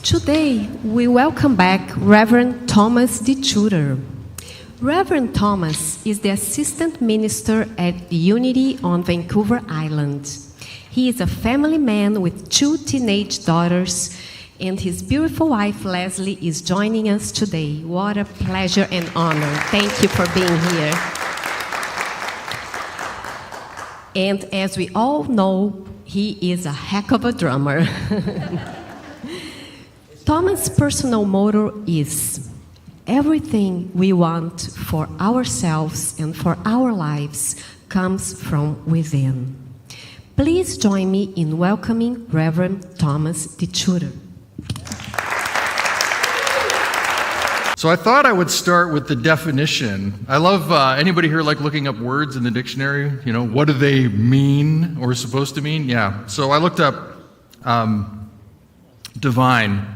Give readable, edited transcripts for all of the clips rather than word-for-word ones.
Today, we welcome back Reverend Thomas DeSchutter. Reverend Thomas is the assistant minister at Unity on Vancouver Island. He is a family man with 2 teenage daughters, and his beautiful wife, Leslie, is joining us today. What a pleasure and honor. Thank you for being here. And as we all know, he is a heck of a drummer. Thomas' personal motto is, everything we want for ourselves and for our lives comes from within. Please join me in welcoming Reverend Thomas DeSchutter. So I thought I would start with the definition. I love, anybody here like looking up words in the dictionary? You know, what do they mean or supposed to mean? Yeah, so I looked up divine,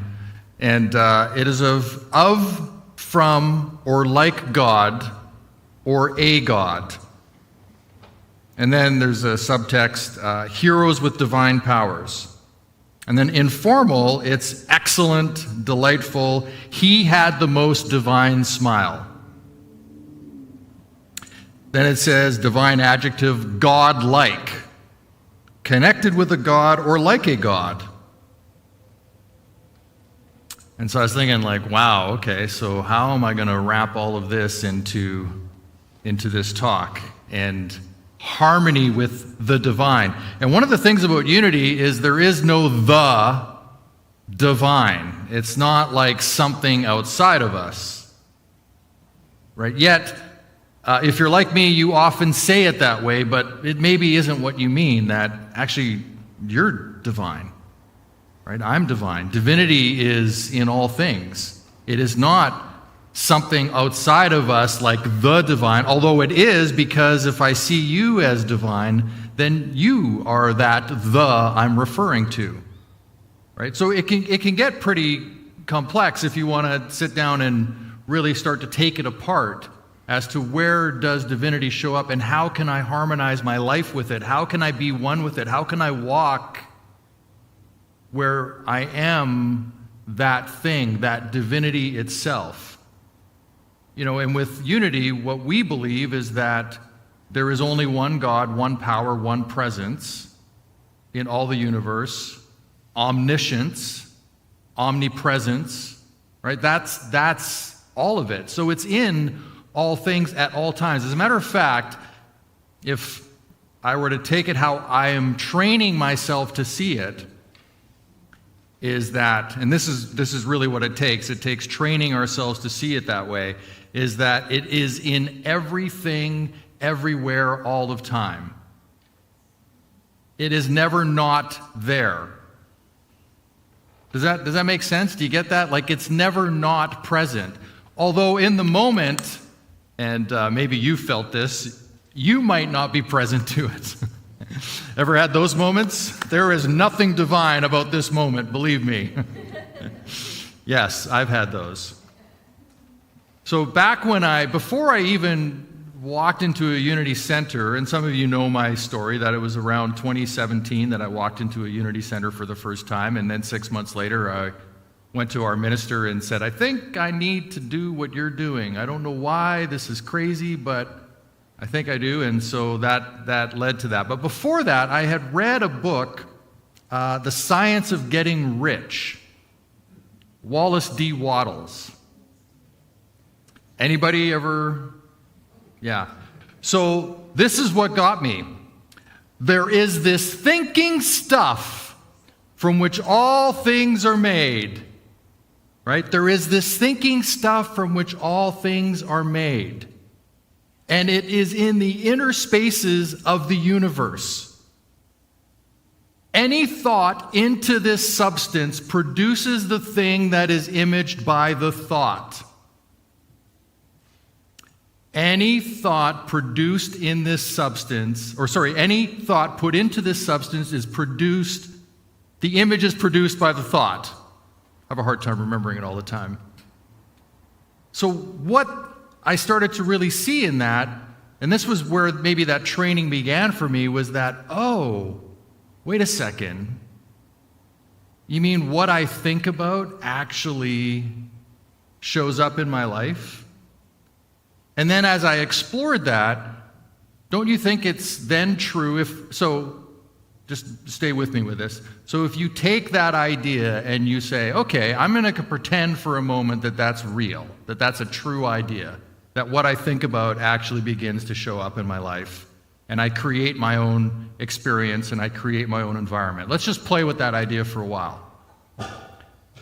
and it is of, from, or like God, or a God. And then there's a subtext, heroes with divine powers. And then informal, it's excellent, delightful. He had the most divine smile. Then it says divine adjective, God-like, connected with a God or like a God. And so I was thinking like, wow, okay, so how am I going to wrap all of this into this talk? And harmony with the divine. And one of the things about unity is there is no the divine. It's not like something outside of us, right? Yet, if you're like me, you often say it that way, but it maybe isn't what you mean, that actually you're divine, right? I'm divine. Divinity is in all things. It is not something outside of us like the divine, although it is, because if I see you as divine, then you are that the I'm referring to, right? So it can get pretty complex if you want to sit down and really start to take it apart as to where does divinity show up and how can I harmonize my life with it? How can I be one with it? How can I walk where I am that thing, that divinity itself? You know, and with unity, what we believe is that there is only one God, one power, one presence in all the universe, omniscience, omnipresence, right? That's all of it. So it's in all things at all times. As a matter of fact, if I were to take it how I am training myself to see it, is that, and this is really what it takes training ourselves to see it that way, is that it is in everything, everywhere, all of time. It is never not there. Does that make sense? Do you get that? Like, it's never not present. Although in the moment, and maybe you felt this, you might not be present to it. Ever had those moments? There is nothing divine about this moment, believe me. Yes, I've had those. So back before I even walked into a Unity Center, and some of you know my story, that it was around 2017 that I walked into a Unity Center for the first time, and then 6 months later I went to our minister and said, I think I need to do what you're doing. I don't know why, this is crazy, but I think I do, and so that led to that. But before that, I had read a book, The Science of Getting Rich, Wallace D. Wattles. Anybody ever? Yeah. So this is what got me. There is this thinking stuff from which all things are made, right? There is this thinking stuff from which all things are made. And it is in the inner spaces of the universe. Any thought into this substance produces the thing that is imaged by the thought. Any thought produced in this substance, any thought put into this substance is produced, the image is produced by the thought. I have a hard time remembering it all the time. So what I started to really see in that, and this was where maybe that training began for me, was that, oh, wait a second. You mean what I think about actually shows up in my life? And then as I explored that, don't you think it's then true just stay with me with this. So if you take that idea and you say, okay, I'm going to pretend for a moment that that's real, that that's a true idea, that what I think about actually begins to show up in my life, and I create my own experience and I create my own environment. Let's just play with that idea for a while.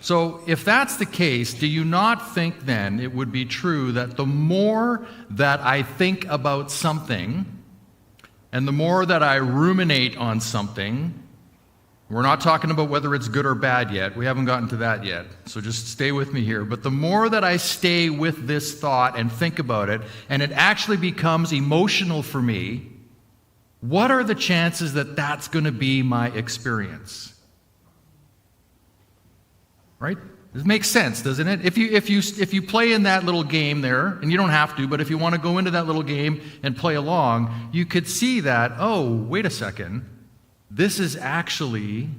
So if that's the case, do you not think then it would be true that the more that I think about something, and the more that I ruminate on something, we're not talking about whether it's good or bad yet. We haven't gotten to that yet. So just stay with me here. But the more that I stay with this thought and think about it, and it actually becomes emotional for me, what are the chances that that's going to be my experience? Right? This makes sense, doesn't it? If you play in that little game there, and you don't have to, but if you want to go into that little game and play along, you could see that, oh, wait a second, this is actually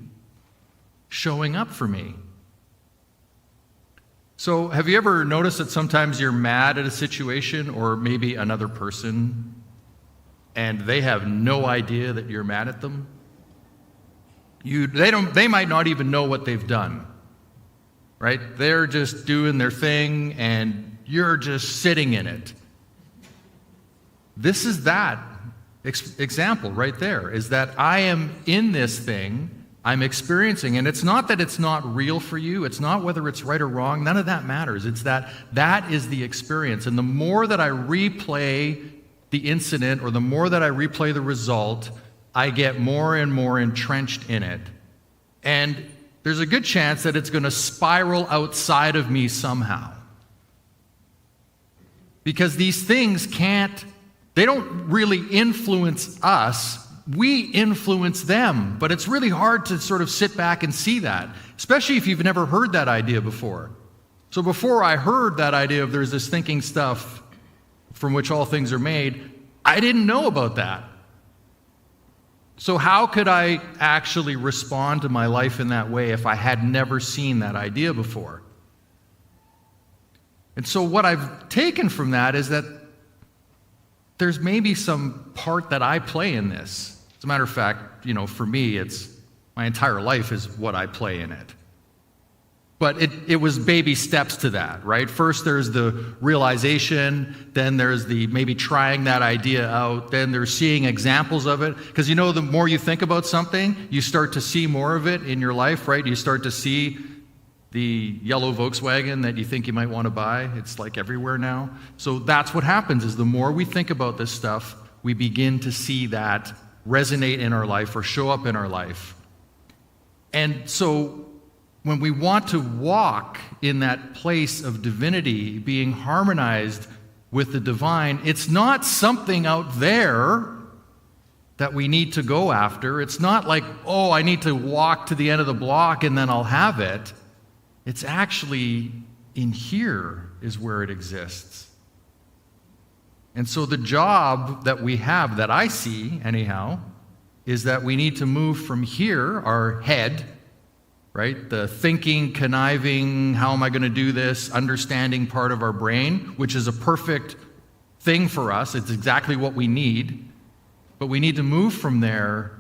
showing up for me. So have you ever noticed that sometimes you're mad at a situation or maybe another person, and they have no idea that you're mad at them? They might not even know what they've done. Right? They're just doing their thing, and you're just sitting in it. This is that example right there, is that I am in this thing, I'm experiencing, and it's not that it's not real for you, it's not whether it's right or wrong, none of that matters. It's that is the experience. And the more that I replay the incident, or the more that I replay the result, I get more and more entrenched in it. And there's a good chance that it's going to spiral outside of me somehow. Because these things they don't really influence us. We influence them. But it's really hard to sort of sit back and see that, especially if you've never heard that idea before. So before I heard that idea of there's this thinking stuff from which all things are made, I didn't know about that. So how could I actually respond to my life in that way if I had never seen that idea before? And so what I've taken from that is that there's maybe some part that I play in this. As a matter of fact, for me, it's my entire life is what I play in it. But it was baby steps to that, right? First there's the realization, then there's the maybe trying that idea out, then there's seeing examples of it. Because the more you think about something, you start to see more of it in your life, right? You start to see the yellow Volkswagen that you think you might want to buy. It's like everywhere now. So that's what happens, is the more we think about this stuff, we begin to see that resonate in our life or show up in our life. And so when we want to walk in that place of divinity, being harmonized with the divine, it's not something out there that we need to go after. It's not like, oh, I need to walk to the end of the block and then I'll have it. It's actually in here is where it exists. And so the job that we have, that I see anyhow, is that we need to move from here, our head, right? The thinking, conniving, how am I going to do this, understanding part of our brain, which is a perfect thing for us. It's exactly what we need. But we need to move from there,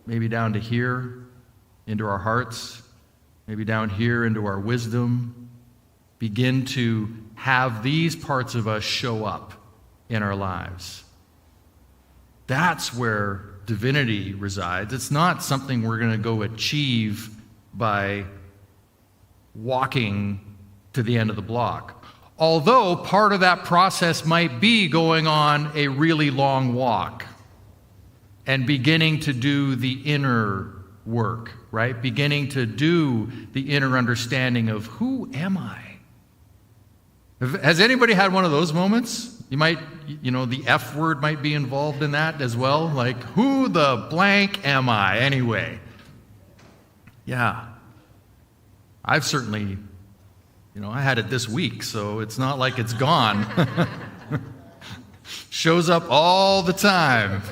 maybe down to here, into our hearts, maybe down here into our wisdom. Begin to have these parts of us show up in our lives. That's where divinity resides. It's not something we're going to go achieve by walking to the end of the block. Although part of that process might be going on a really long walk and beginning to do the inner work, right? Beginning to do the inner understanding of who am I? Has anybody had one of those moments? You might, the F word might be involved in that as well. Like, who the blank am I anyway? Yeah. I've certainly, I had it this week, so it's not like it's gone. Shows up all the time.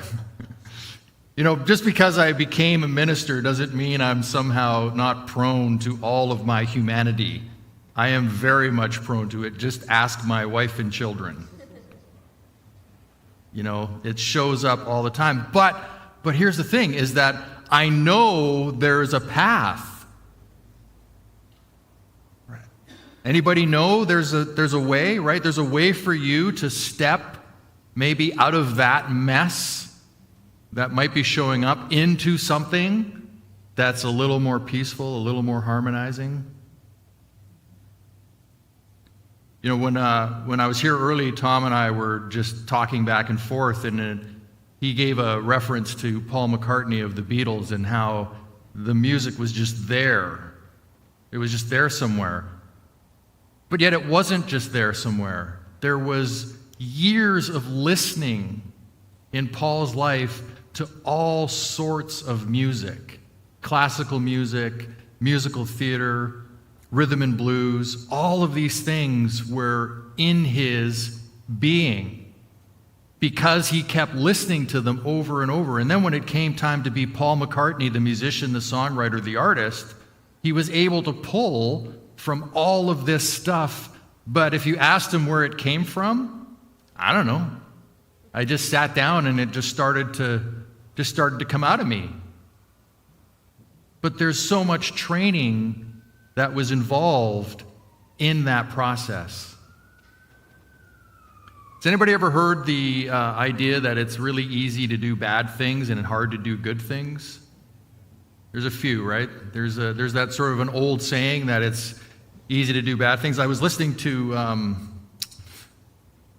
Just because I became a minister doesn't mean I'm somehow not prone to all of my humanity. I am very much prone to it. Just ask my wife and children. It shows up all the time. But here's the thing, is that I know there's a path. Right. Anybody know there's a way, right? There's a way for you to step maybe out of that mess that might be showing up into something that's a little more peaceful, a little more harmonizing. When I was here early, Tom and I were just talking back and forth, and he gave a reference to Paul McCartney of the Beatles and how the music was just there. It was just there somewhere. But yet it wasn't just there somewhere. There was years of listening in Paul's life to all sorts of music. Classical music, musical theater, rhythm and blues, all of these things were in his being because he kept listening to them over and over. And then when it came time to be Paul McCartney, the musician, the songwriter, the artist, he was able to pull from all of this stuff. But if you asked him where it came from, I don't know. I just sat down and it just started to come out of me. But there's so much training that was involved in that process. Has anybody ever heard the idea that it's really easy to do bad things and hard to do good things? There's a few, right? There's that sort of an old saying that it's easy to do bad things. I was listening to,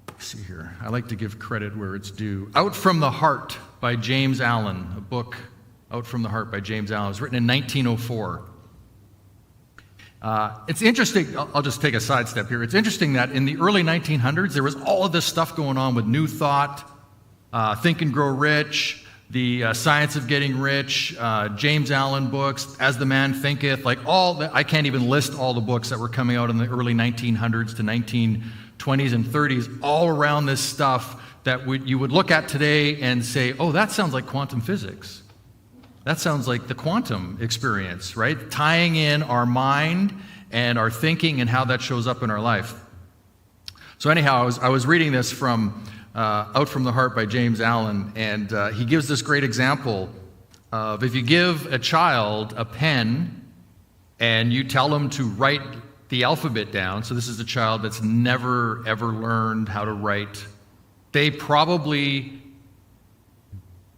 let's see here, I like to give credit where it's due. Out from the Heart by James Allen, a book, Out from the Heart by James Allen. It was written in 1904. It's interesting, I'll just take a sidestep here. It's interesting that in the early 1900s, there was all of this stuff going on with New Thought, Think and Grow Rich, the Science of Getting Rich, James Allen books, As the Man Thinketh, like I can't even list all the books that were coming out in the early 1900s to 1920s and 30s, all around this stuff that you would look at today and say, oh, that sounds like quantum physics. That sounds like the quantum experience, right? Tying in our mind and our thinking and how that shows up in our life. So anyhow, I was reading this from Out from the Heart by James Allen, and he gives this great example of if you give a child a pen and you tell them to write the alphabet down, so this is a child that's never ever learned how to write, they probably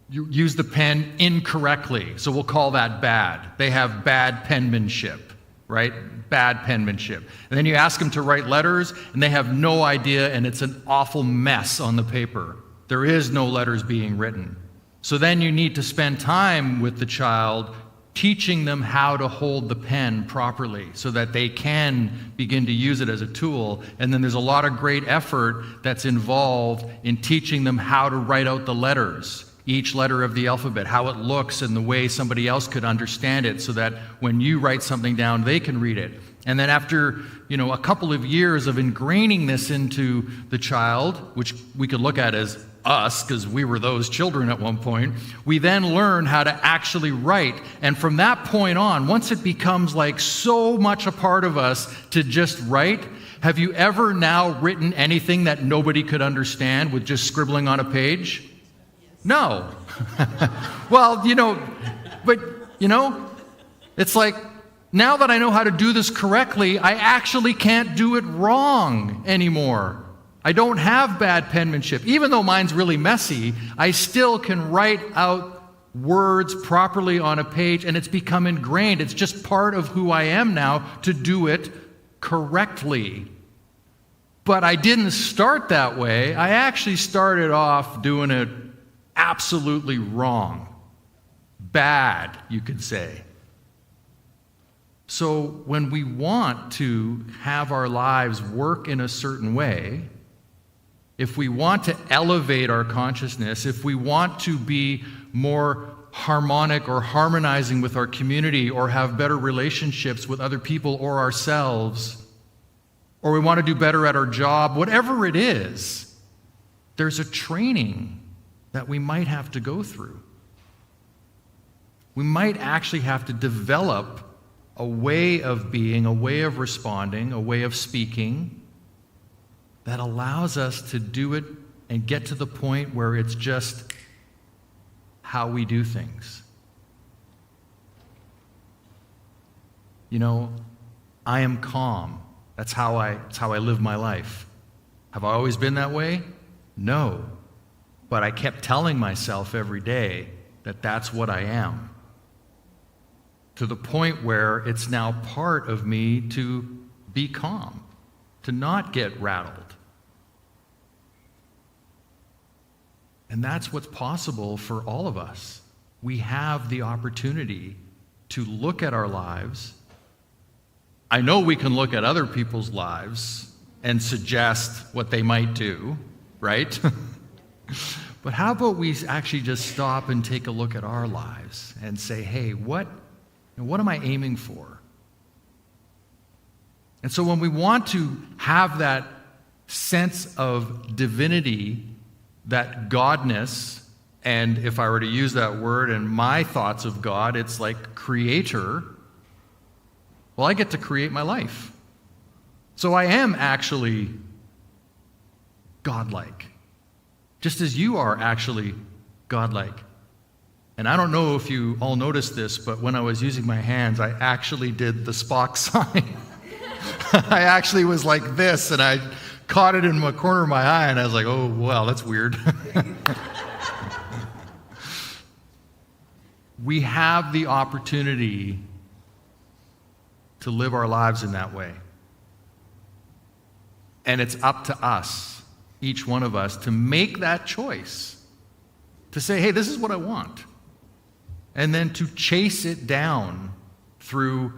use the pen incorrectly, so we'll call that bad. They have bad penmanship, right? Bad penmanship. And then you ask them to write letters, and they have no idea, and it's an awful mess on the paper. There is no letters being written. So then you need to spend time with the child teaching them how to hold the pen properly so that they can begin to use it as a tool. And then there's a lot of great effort that's involved in teaching them how to write out the letters, each letter of the alphabet, how it looks and the way somebody else could understand it so that when you write something down, they can read it. And then after, a couple of years of ingraining this into the child, which we could look at as us, because we were those children at one point, we then learn how to actually write. And from that point on, once it becomes like so much a part of us to just write, have you ever now written anything that nobody could understand with just scribbling on a page? No. Well, it's like, now that I know how to do this correctly, I actually can't do it wrong anymore. I don't have bad penmanship. Even though mine's really messy, I still can write out words properly on a page, and it's become ingrained. It's just part of who I am now to do it correctly. But I didn't start that way. I actually started off doing it absolutely wrong. Bad, you could say. So when we want to have our lives work in a certain way, if we want to elevate our consciousness, if we want to be more harmonic or harmonizing with our community or have better relationships with other people or ourselves, or we want to do better at our job, whatever it is, there's a training that we might have to go through. we might actually have to develop a way of being, a way of responding, a way of speaking that allows us to do it and get to the point where it's just how we do things. You know, I am calm. That's how I live my life. Have I always been that way? No. But I kept telling myself every day that that's what I am. To the point where it's now part of me to be calm, to not get rattled. And that's what's possible for all of us. We have the opportunity to look at our lives. I know we can look at other people's lives and suggest what they might do, right? But how about we actually just stop and take a look at our lives and say, hey, what am I aiming for? And so when we want to have that sense of divinity, that godness, and if I were to use that word and my thoughts of God, it's like creator. Well, I get to create my life. So I am actually godlike, just as you are actually godlike. And I don't know if you all noticed this, but when I was using my hands, I actually did the Spock sign. I actually was like this, and I caught it in the corner of my eye, and I was like, oh, wow, that's weird. We have the opportunity to live our lives in that way. And it's up to us, each one of us, to make that choice, to say, hey, this is what I want. And then to chase it down through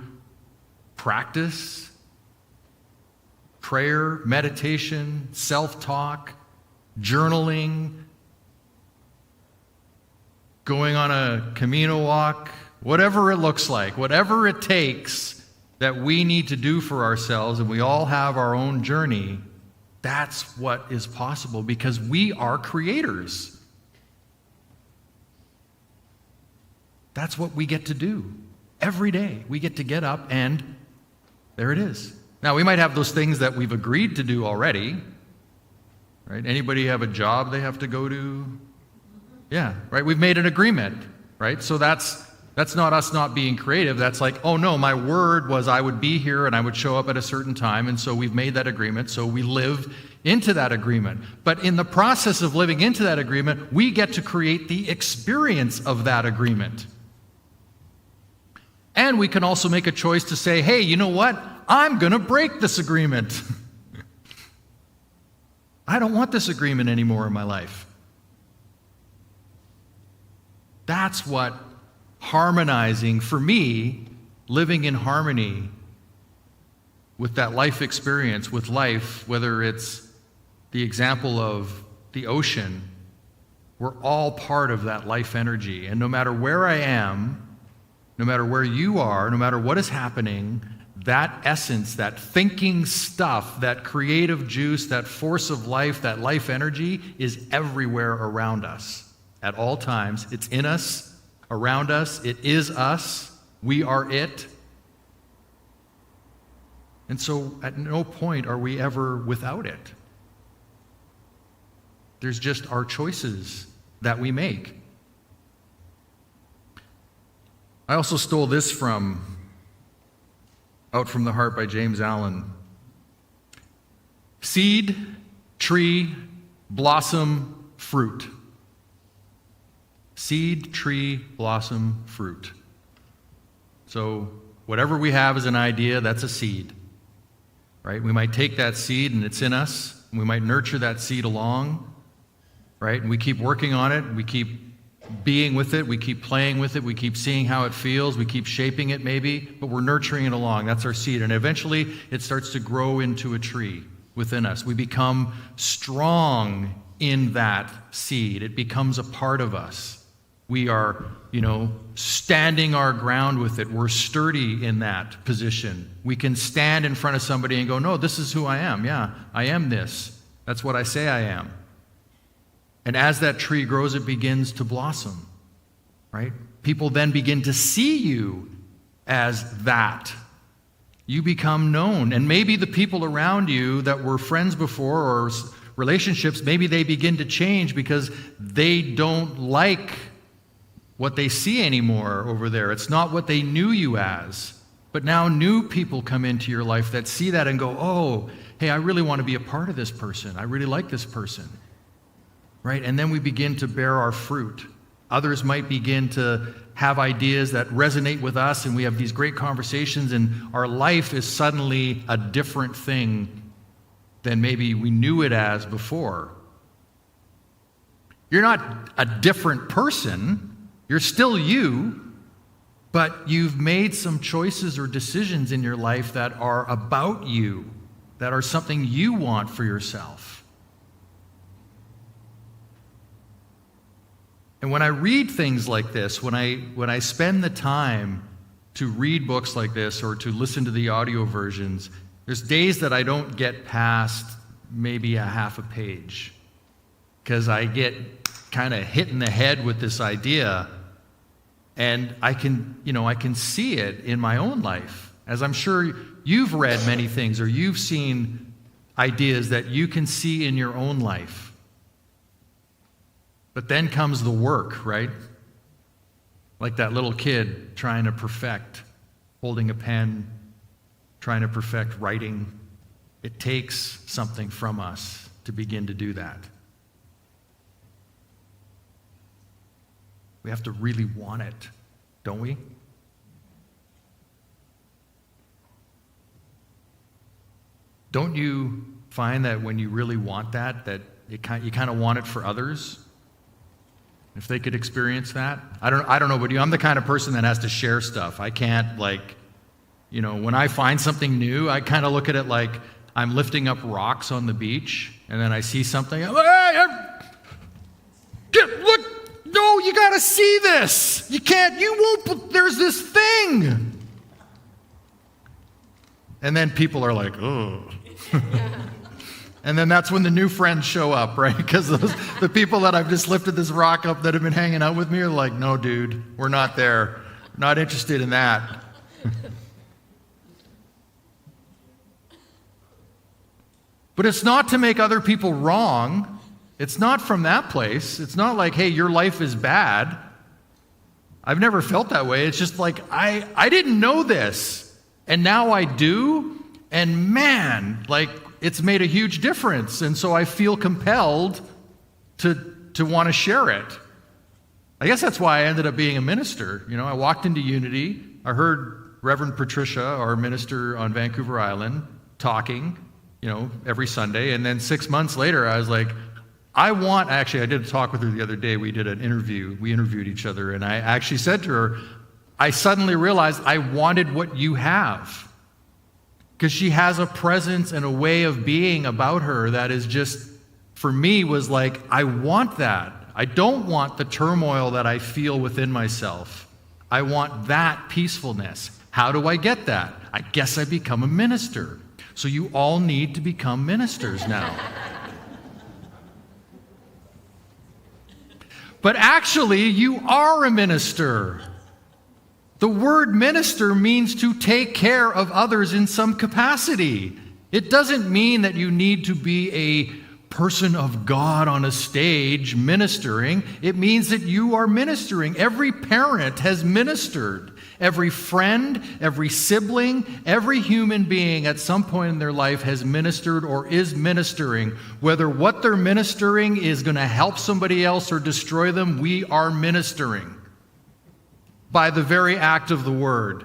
practice, prayer, meditation, self-talk, journaling, going on a Camino walk, whatever it looks like, whatever it takes that we need to do for ourselves, and we all have our own journey, that's what is possible because we are creators. That's what we get to do every day. We get to get up and there it is. Now, we might have those things that we've agreed to do already, right? Anybody have a job they have to go to? Yeah, right? We've made an agreement, right? So that's not us not being creative. That's like, oh no, my word was I would be here and I would show up at a certain time, and so we've made that agreement, so we live into that agreement. But in the process of living into that agreement, we get to create the experience of that agreement. And we can also make a choice to say, hey, you know what? I'm going to break this agreement. I don't want this agreement anymore in my life. That's what harmonizing, for me, living in harmony with that life experience, with life, whether it's the example of the ocean, we're all part of that life energy. And no matter where I am, no matter where you are, no matter what is happening, that essence, that thinking stuff, that creative juice, that force of life, that life energy is everywhere around us at all times. It's in us, around us. It is us. We are it. And so at no point are we ever without it. There's just our choices that we make. I also stole this from Out from the Heart by James Allen. Seed, tree, blossom, fruit. Seed, tree, blossom, fruit. So whatever we have as an idea, that's a seed, right? We might take that seed and it's in us, and we might nurture that seed along, right? And we keep working on it, we keep being with it, we keep playing with it, we keep seeing how it feels, we keep shaping it maybe, but we're nurturing it along. That's our seed. And eventually it starts to grow into a tree within us. We become strong in that seed. It becomes a part of us. We are, standing our ground with it. We're sturdy in that position. We can stand in front of somebody and go, no, this is who I am. Yeah, I am this. That's what I say I am. And as that tree grows, it begins to blossom, right? people then begin to see you as that. You become known. And maybe the people around you that were friends before or relationships, maybe they begin to change because they don't like what they see anymore over there. It's not what they knew you as. But now new people come into your life that see that and go, oh, hey, I really want to be a part of this person. I really like this person. Right? And then we begin to bear our fruit. Others might begin to have ideas that resonate with us, and we have these great conversations, and our life is suddenly a different thing than maybe we knew it as before. You're not a different person. You're still you, but you've made some choices or decisions in your life that are about you, that are something you want for yourself. And when I read things like this, when I spend the time to read books like this or to listen to the audio versions, there's days that I don't get past maybe a half a page because I get kind of hit in the head with this idea, and I can see it in my own life. As I'm sure you've read many things or you've seen ideas that you can see in your own life. But then comes the work, right? Like that little kid trying to perfect, holding a pen, trying to perfect writing. It takes something from us to begin to do that. We have to really want it, don't we? Don't you find that when you really want that you kind of want it for others? If they could experience that. I don't know about you. I'm the kind of person that has to share stuff. I can't, when I find something new, I kind of look at it like I'm lifting up rocks on the beach, and then I see something. I'm like, look, no, you got to see this. You can't, you won't, there's this thing. And then people are like, oh. And then that's when the new friends show up, right? Because the people that I've just lifted this rock up that have been hanging out with me are like, no, dude, we're not there. Not interested in that. But it's not to make other people wrong. It's not from that place. It's not like, hey, your life is bad. I've never felt that way. It's just like, I didn't know this, and now I do. And man, it's made a huge difference, and so I feel compelled to want to share it. I guess that's why I ended up being a minister. I walked into Unity. I heard Reverend Patricia, our minister on Vancouver Island, talking, every Sunday. And then 6 months later, I was like, I did a talk with her the other day. We did an interview. We interviewed each other, and I actually said to her, I suddenly realized I wanted what you have. Because she has a presence and a way of being about her that is just, for me, was like, I want that. I don't want the turmoil that I feel within myself. I want that peacefulness. How do I get that? I guess I become a minister. So you all need to become ministers now. But actually, you are a minister. The word minister means to take care of others in some capacity. It doesn't mean that you need to be a person of God on a stage ministering. It means that you are ministering. Every parent has ministered. Every friend, every sibling, every human being at some point in their life has ministered or is ministering. Whether what they're ministering is going to help somebody else or destroy them, we are ministering by the very act of the word.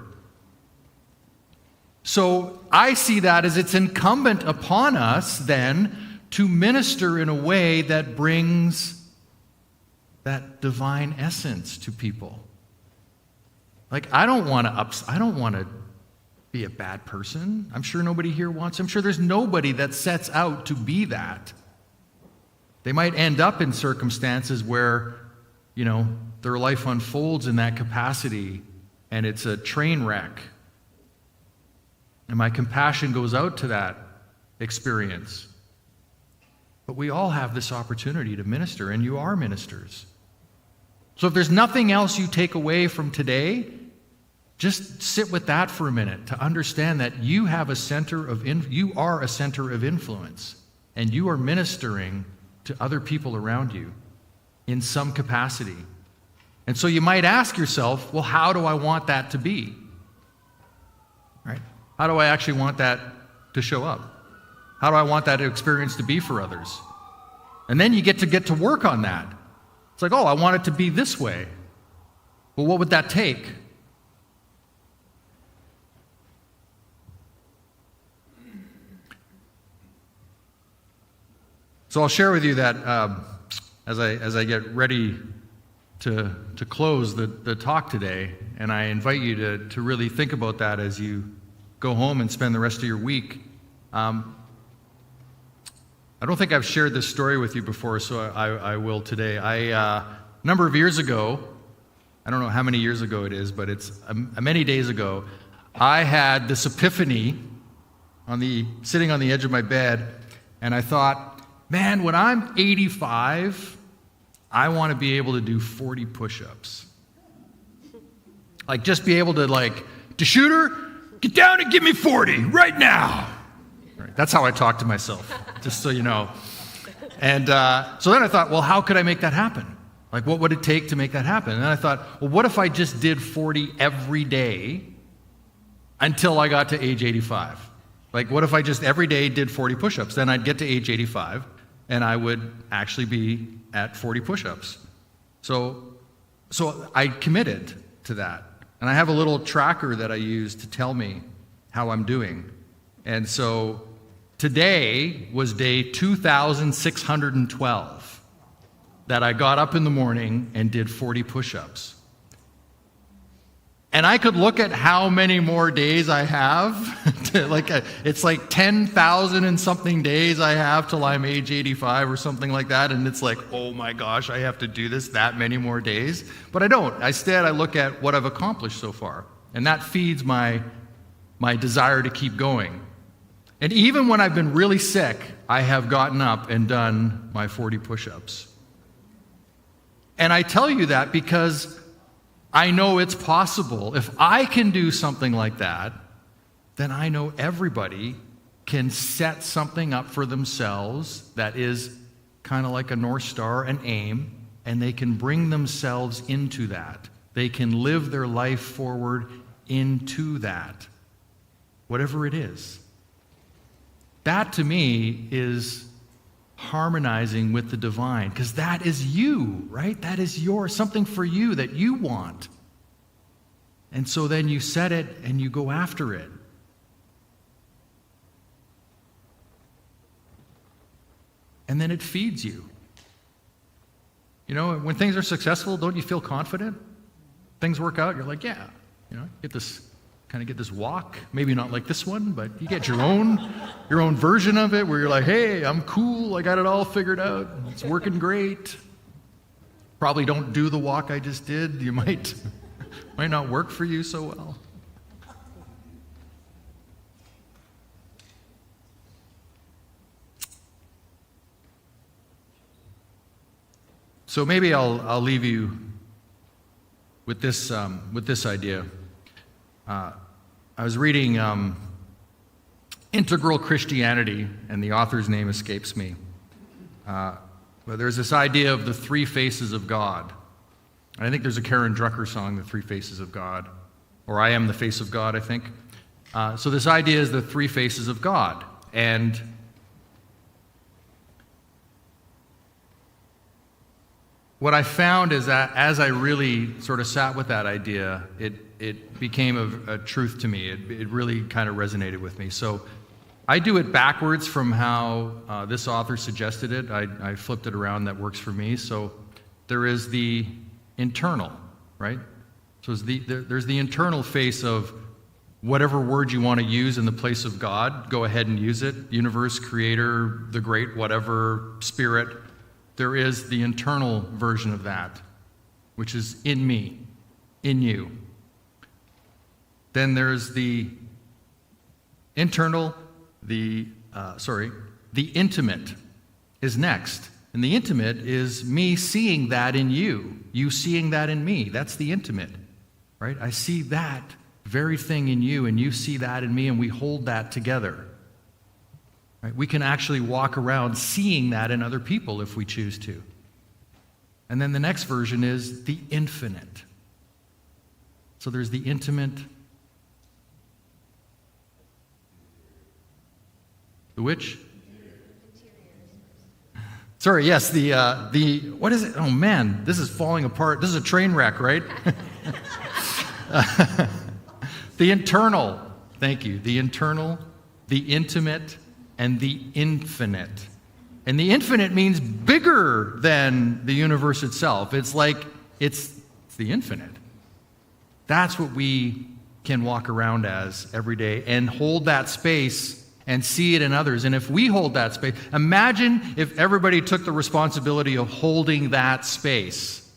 So I see that as it's incumbent upon us then to minister in a way that brings that divine essence to people. I don't want to be a bad person. I'm sure nobody here wants. I'm sure there's nobody that sets out to be that. They might end up in circumstances where, their life unfolds in that capacity, and it's a train wreck. And my compassion goes out to that experience. But we all have this opportunity to minister, and you are ministers. So if there's nothing else you take away from today, just sit with that for a minute to understand that you have a you are a center of influence, and you are ministering to other people around you in some capacity. And so you might ask yourself, well, how do I want that to be? Right? How do I actually want that to show up? How do I want that experience to be for others? And then you get to work on that. It's like, oh, I want it to be this way. Well, what would that take? So I'll share with you that as I get ready to close the talk today, and I invite you to really think about that as you go home and spend the rest of your week. I don't think I've shared this story with you before, so I will today. A number of years ago, I don't know how many years ago it is, but it's many days ago, I had this epiphany sitting on the edge of my bed, and I thought, man, when I'm 85, I want to be able to do 40 push-ups. Like, just be able to, DeSchutter, get down and give me 40 right now. Right, that's how I talk to myself, just so you know. And so then I thought, well, how could I make that happen? Like, what would it take to make that happen? And then I thought, well, what if I just did 40 every day until I got to age 85? Like, what if I just every day did 40 push-ups? Then I'd get to age 85, and I would actually be at 40 push-ups. So I committed to that. And I have a little tracker that I use to tell me how I'm doing. And so today was day 2,612 that I got up in the morning and did 40 push-ups. And I could look at how many more days I have. It's like 10,000 and something days I have till I'm age 85 or something like that. And it's like, oh my gosh, I have to do this that many more days. But I don't. Instead, I look at what I've accomplished so far. And that feeds my desire to keep going. And even when I've been really sick, I have gotten up and done my 40 push-ups. And I tell you that because I know it's possible. If I can do something like that, then I know everybody can set something up for themselves that is kind of like a North Star, an aim, and they can bring themselves into that. They can live their life forward into that, whatever it is. That, to me, is harmonizing with the divine, because that is you, right? That is something for you that you want. And so then you set it and you go after it. And then it feeds you. You know, when things are successful, don't you feel confident? Things work out, you're like, yeah, get this walk, maybe not like this one, but you get your own version of it where you're like, hey, I'm cool, I got it all figured out, it's working great. Probably don't do the walk I just did, you might not work for you so well. So maybe I'll leave you with this idea. I was reading Integral Christianity, and the author's name escapes me. But there's this idea of the three faces of God. And I think there's a Karen Drucker song, The Three Faces of God, or I Am the Face of God, I think. So this idea is the three faces of God. And what I found is that as I really sort of sat with that idea, it became a truth to me. It really kind of resonated with me. So I do it backwards from how this author suggested it. I flipped it around. That works for me. So there is the internal, right? So there's the internal face of whatever word you want to use in the place of God. Go ahead and use it. Universe, creator, the great whatever, spirit. There is the internal version of that, which is in me, in you. Then there's the internal, the intimate is next. And the intimate is me seeing that in you, you seeing that in me. That's the intimate, right? I see that very thing in you, and you see that in me, and we hold that together. Right? We can actually walk around seeing that in other people if we choose to. And then the next version is the infinite. So there's the intimate, the which? Sorry, yes, the what is it? Oh man, this is falling apart. This is a train wreck, right? The internal, thank you. The internal, the intimate, and the infinite. And the infinite means bigger than the universe itself. It's like, it's the infinite. That's what we can walk around as every day and hold that space and see it in others. And if we hold that space, imagine if everybody took the responsibility of holding that space,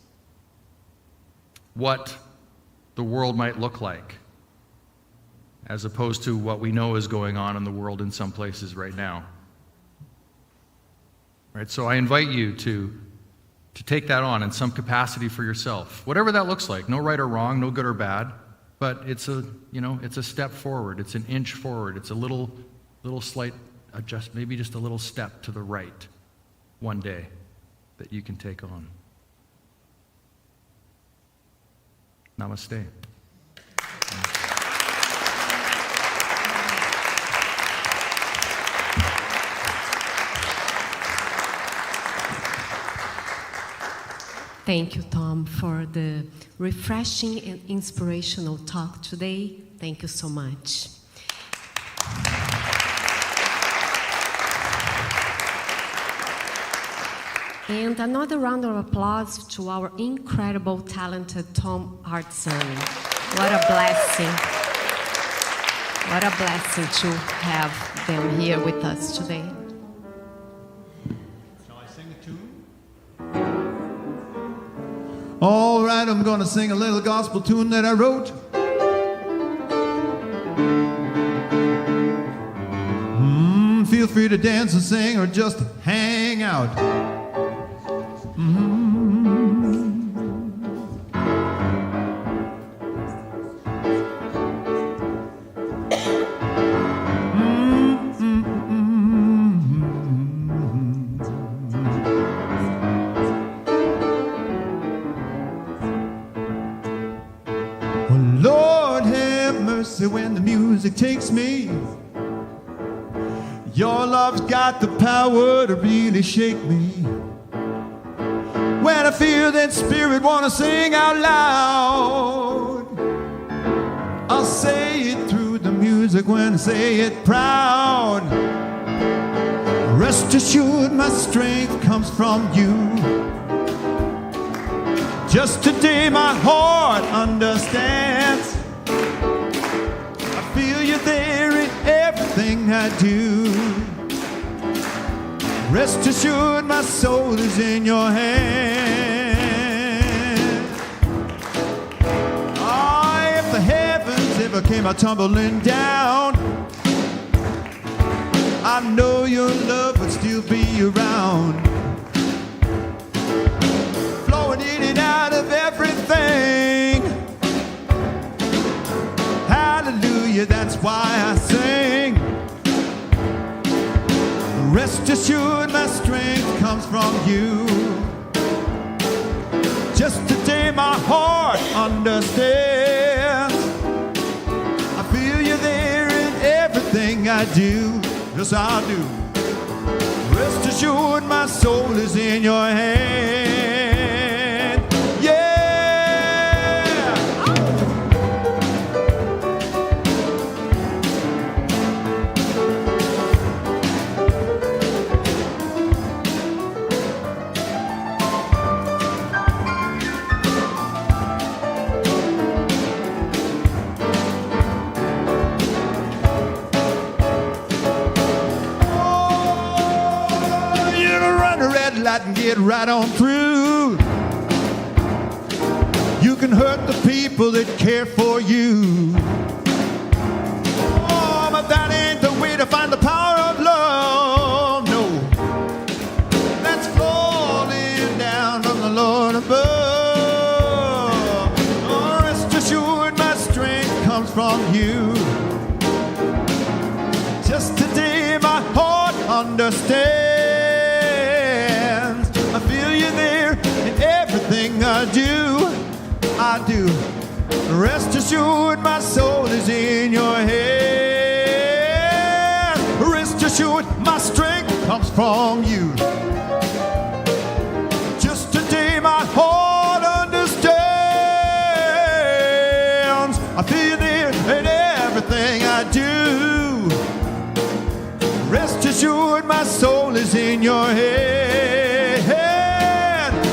what the world might look like, as opposed to what we know is going on in the world in some places right now. Right? So I invite you to take that on in some capacity for yourself, whatever that looks like. No right or wrong, no good or bad, but it's a step forward. It's an inch forward. It's a little slight adjust, maybe just a little step to the right one day that you can take on. Namaste. Thank you, Tom, for the refreshing and inspirational talk today. Thank you so much. And another round of applause to our incredible, talented Tom Hartson. What a blessing. What a blessing to have them here with us today. Shall I sing a tune? All right, I'm going to sing a little gospel tune that I wrote. Feel free to dance and sing or just hang out. Lord have mercy when the music takes me. Your love's got the power to really shake me. When I feel that spirit wanna sing out loud, I'll say it through the music when I say it proud. Rest assured my strength comes from you. Just today my heart understands. I feel you there in everything I do. Rest assured my soul is in your hand. Ah, if the heavens ever came a tumbling down, I know your love would still be around. Flowing in and out of everything. Hallelujah, that's why I sing. Rest assured my strength comes from you. Just today my heart understands. I feel you there in everything I do. Yes, I do. Rest assured my soul is in your hand. Yeah. Light and get right on through. You can hurt the people that care for you. Oh, but that ain't the way to find the power of love. No, let's flow understands. I feel you there in everything I do. I do. Rest assured, my soul is in your hands. Rest assured, my strength comes from you. Just today, my heart understands. I feel you there in everything I do. Rest assured, my soul is in your hand.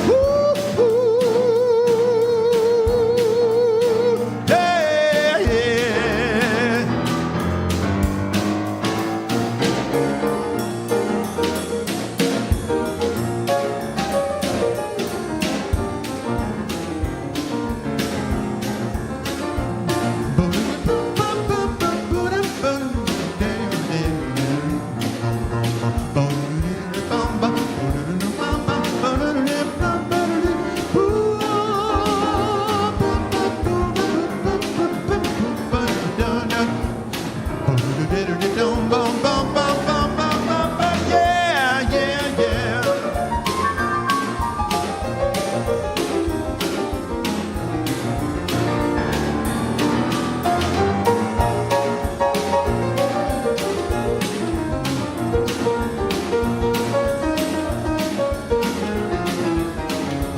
Ooh, ooh, yeah, yeah. Yeah, yeah, yeah.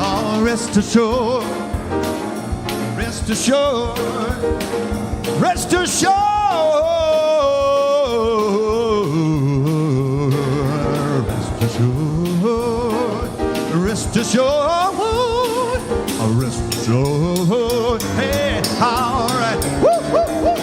Oh, rest assured, rest assured, rest assured, rest assured, rest assured, rest assured. Hey, all right. Woo, woo, woo.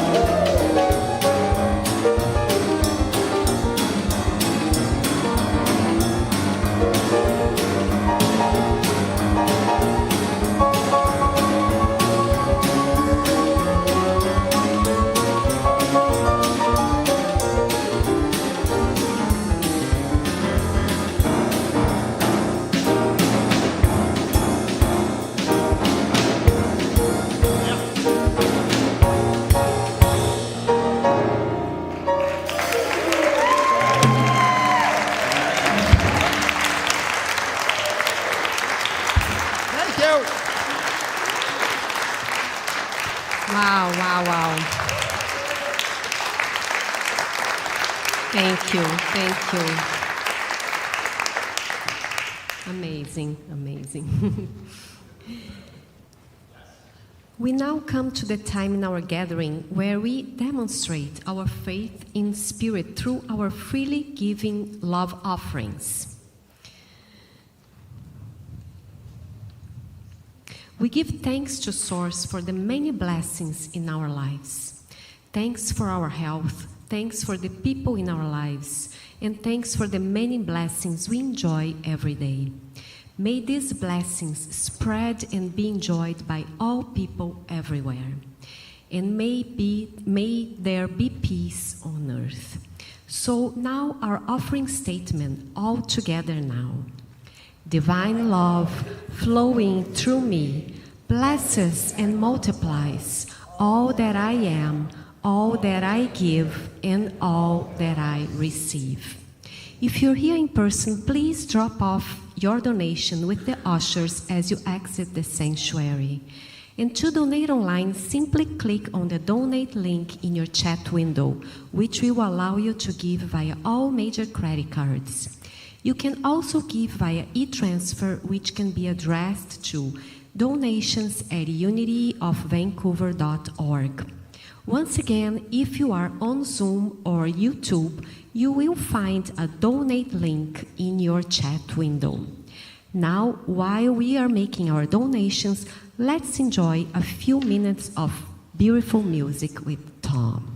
Thank you. Wow, wow, wow. Thank you, thank you. Amazing, amazing. We now come to the time in our gathering where we demonstrate our faith in spirit through our freely giving love offerings. We give thanks to Source for the many blessings in our lives. Thanks for our health, thanks for the people in our lives, and thanks for the many blessings we enjoy every day. May these blessings spread and be enjoyed by all people everywhere. And may there be peace on earth. So now our offering statement all together now. Divine love flowing through me blesses and multiplies all that I am, all that I give, and all that I receive. If you're here in person, please drop off your donation with the ushers as you exit the sanctuary. And to donate online, simply click on the donate link in your chat window, which will allow you to give via all major credit cards. You can also give via e-transfer, which can be addressed to donations@unityofvancouver.org. Once again, if you are on Zoom or YouTube, you will find a donate link in your chat window. Now, while we are making our donations, let's enjoy a few minutes of beautiful music with Tom.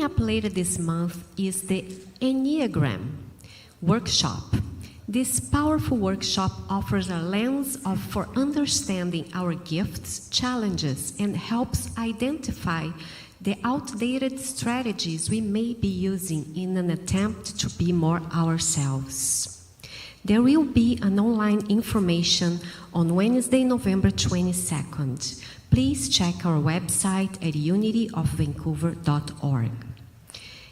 up later this month is the Enneagram workshop. This powerful workshop offers a lens for understanding our gifts, challenges, and helps identify the outdated strategies we may be using in an attempt to be more ourselves. There will be an online information on Wednesday, November 22nd. Please check our website at unityofvancouver.org.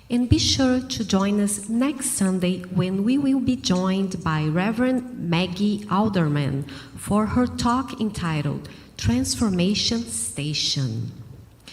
And be sure to join us next Sunday when we will be joined by Reverend Maggie Alderman for her talk entitled Transformation Station.